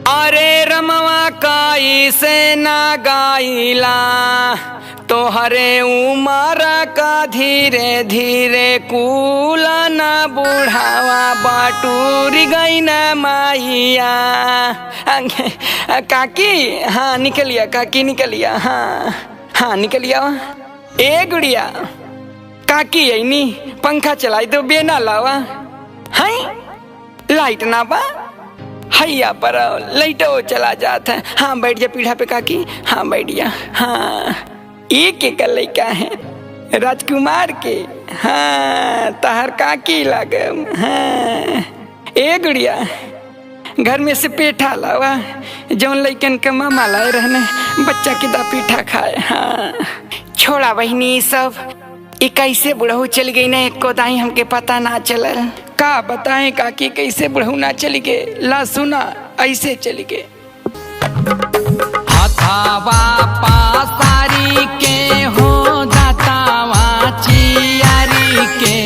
अरे रमवा काई से ना गाइला तोहरे उमर का धीरे धीरे कूला ना बुढ़ावा बाटूर गई न माइया। काकी हाँ निकलिया, काकी निकलिया, हाँ हाँ निकलिया। ए गुड़िया काकी ऐनी पंखा चलाई तो बेना लावा है, लाइट ना बा हैया पर लाइटो चला जाता है। हाँ बैठ जा पीढ़ा पे काकी, हाँ बैठ जा। हाँ एक एक लड़का है राजकुमार के, हाँ तहर काकी लागम। हाँ ए गुड़िया घर में से पेठा लावा जौन लइकन के मामा लाए रहने बच्चा के दा पीठा खाए। हाँ छोड़ा बहनी सब ये कैसे बुढ़ऊ चल गई ना, एको दाई हमके पता ना चलल। का बताएं काकी कैसे बुढ़ऊ ना चली गए, ला सुना ऐसे चली गए। हथावा पासारी के हो दातावा चियारी के,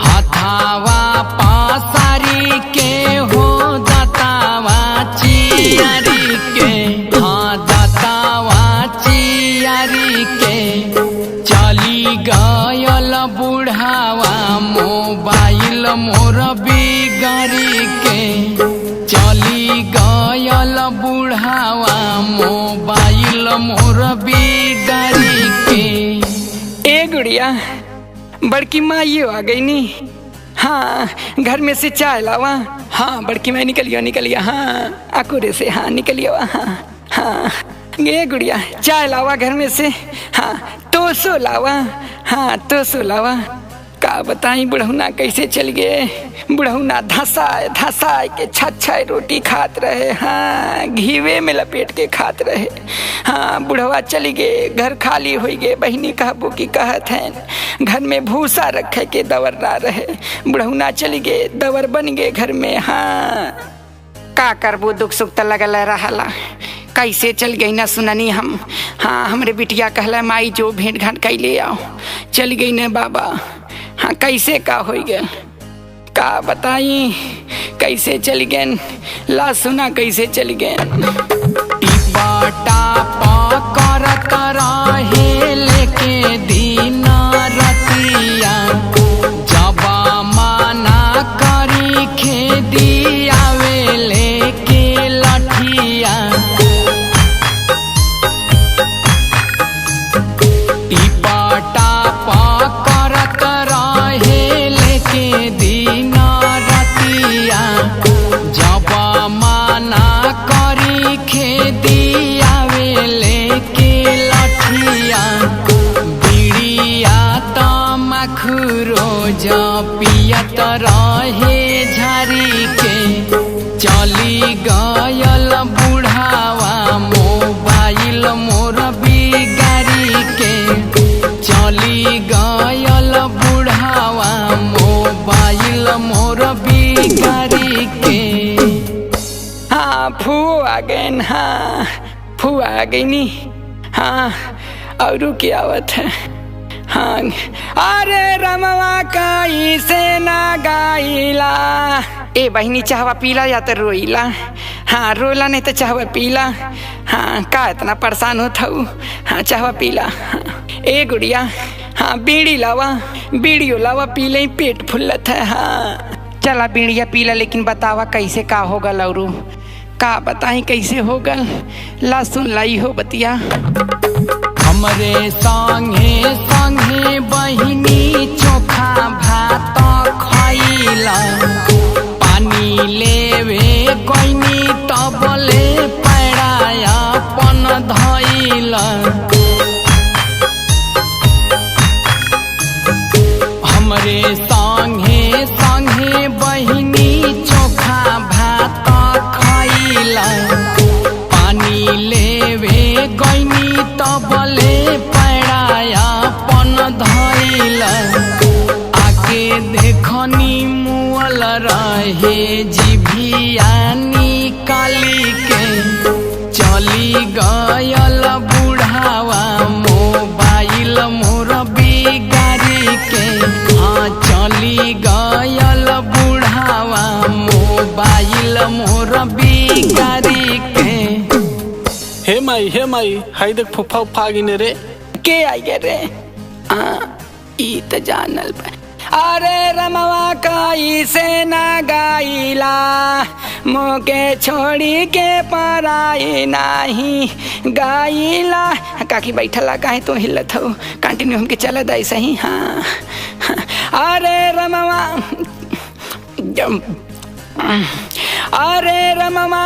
हथावा पासारी के हो दातावा चियारी के, हाँ दातावा चियारी के। चली गयल बुढ़ावा मोबाइल मोर बिगाड़ी के, चली गयल बुढ़ावा मोबाइल मोर बिगाड़ी के। ए गुड़िया बड़की माइयो आ गई नी, हाँ घर में से चाय लावा। हाँ बड़की माई निकलियो निकलियो, हाँ अकुरे से, हाँ निकलियो। हाँ हाँ ये गुड़िया चाय लावा घर में से, हाँ तोसो लावा, हाँ तोसो लावा। का बताई बुढ़ौना कैसे चल गए, बुढ़ौना धसाए धसाए के छच्छाई रोटी खात रहे, हाँ घीवे में लपेट के खात रहे। हाँ बुढ़वा चली गए, घर खाली हो गए। बहनी कहबू की कहत हैं घर में भूसा रखे के दवर ना रहे, बुढ़ौना चली गए दवर बन गए घर में। हाँ का करबू दुख सुख त लगल रहला, कैसे चल गई ना सुननी हम। हाँ हमरे बिटिया कहला माई जो भेंट घाट कैले आओ, चल गई न बाबा। हाँ कैसे का हो गए, का बताई कैसे चल गए, ला सुना कैसे चल गए। टिपाटा करत रहे लेके दिन रतिया, जबा माना करी खेदी आवे लेके लठिया। टिपाटा करत रहे लेके दिन रतिया, जबा माना करी खेदी आवे लेके लठिया। बीड़िया तमखुरो पियत रहे झारी के, चली गयल बुढ़ावा मोबाइल मोर बिगाड़ी के, चली गयल बुढ़ावा मोबाइल मोर बिगाड़ी के। हाँ फूआ आ गए, हाँ फूआ आ गई नी। हाँ और क्या आवत है। हाँ अरे रमवा काई से ना गाइला। ए बहनी चाहवा पीला या तो रोइला, हाँ रोला नहीं तो चाहवा पीला। हाँ का इतना परेशान होता हूँ, हाँ चाहवा पीला। हाँ ए गुड़िया हाँ बीड़ी लावा, बीड़ियो लावा पी ले पेट फुल्लत है। हाँ चला बीड़िया पीला, लेकिन बतावा कैसे का होगा लौरू, का बताई कैसे होगा, ला सुन लाई हो बतिया। हमरे संगे संगे बहिनी चोखा भात खइला, पानी लेवे कोइनी तबले पैराया पन धइला। हमरे संगे संगे बहिनी चोखा भात खइला, पानी लेवे गइनी तबले पैराया पन धइला। आके देखनी मुअल रहे जिभिया निकाली के, चली गयल बुढ़ावा मोबाइल मोर बिगाड़ी के। हाँ चली गयल बुढ़ावा मोबाइल मोर बिगाड़ी हे माई हाई देख फुफा उफा गिने रे के आई गे रे ई त जानल बा। अरे रमवा काई से ना गाइला मोके छोड़ी के पराई नाही गाइला। काकी बैठला काहे तो हिलत हो कंटिन्यू हमके चलत आई सही। हाँ अरे रमवा अरे रमवा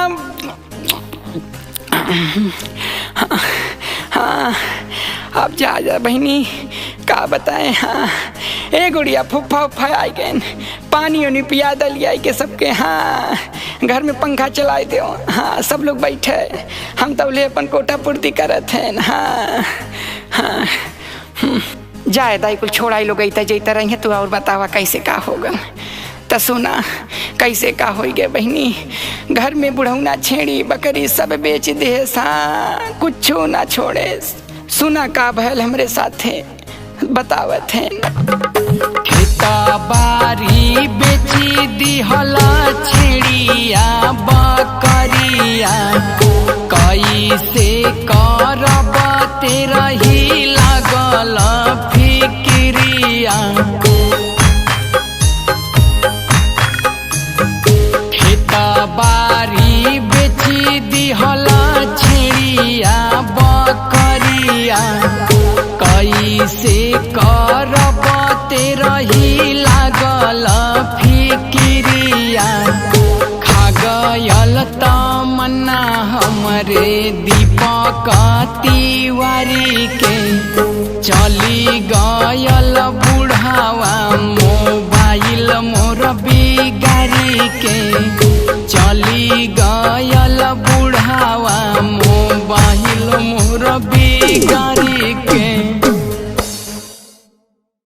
हाँ अब जा बहनी का बताएं। हाँ ए गुड़िया फुफा उफा आई गए पानी उनी पिया दलिया के सबके। हाँ घर में पंखा चलाए दो। हाँ सब लोग बैठे हम तब ले अपन कोटा पूर्ति करत हैं। हाँ हाँ जाए दाई कुल छोड़ाई लोग जैता रही तू और बतावा कैसे का होगा। त सुना कैसे का हो गए बहनी घर में बुढ़ौना छेड़ी बकरी सब बेच दे सा कुछ ना छोड़े। सुना का भयल हमरे साथे बतावत है। खेता बारी बेची दिहला छेड़िया बकरिया कैसे करब तेरा ही लागल फिक्रिया। बारी बेची दिहला छेड़िया बकरिया कैसे करब तेरा ही लागल फिक्रिया। खा गयल तमन्ना हमरे दीपक तिवारी के चली गयल बुढ़ावा मोबाइल मोर बिगारी के चली गयल बुढ़ावा मोबाइल मोर बिगारी।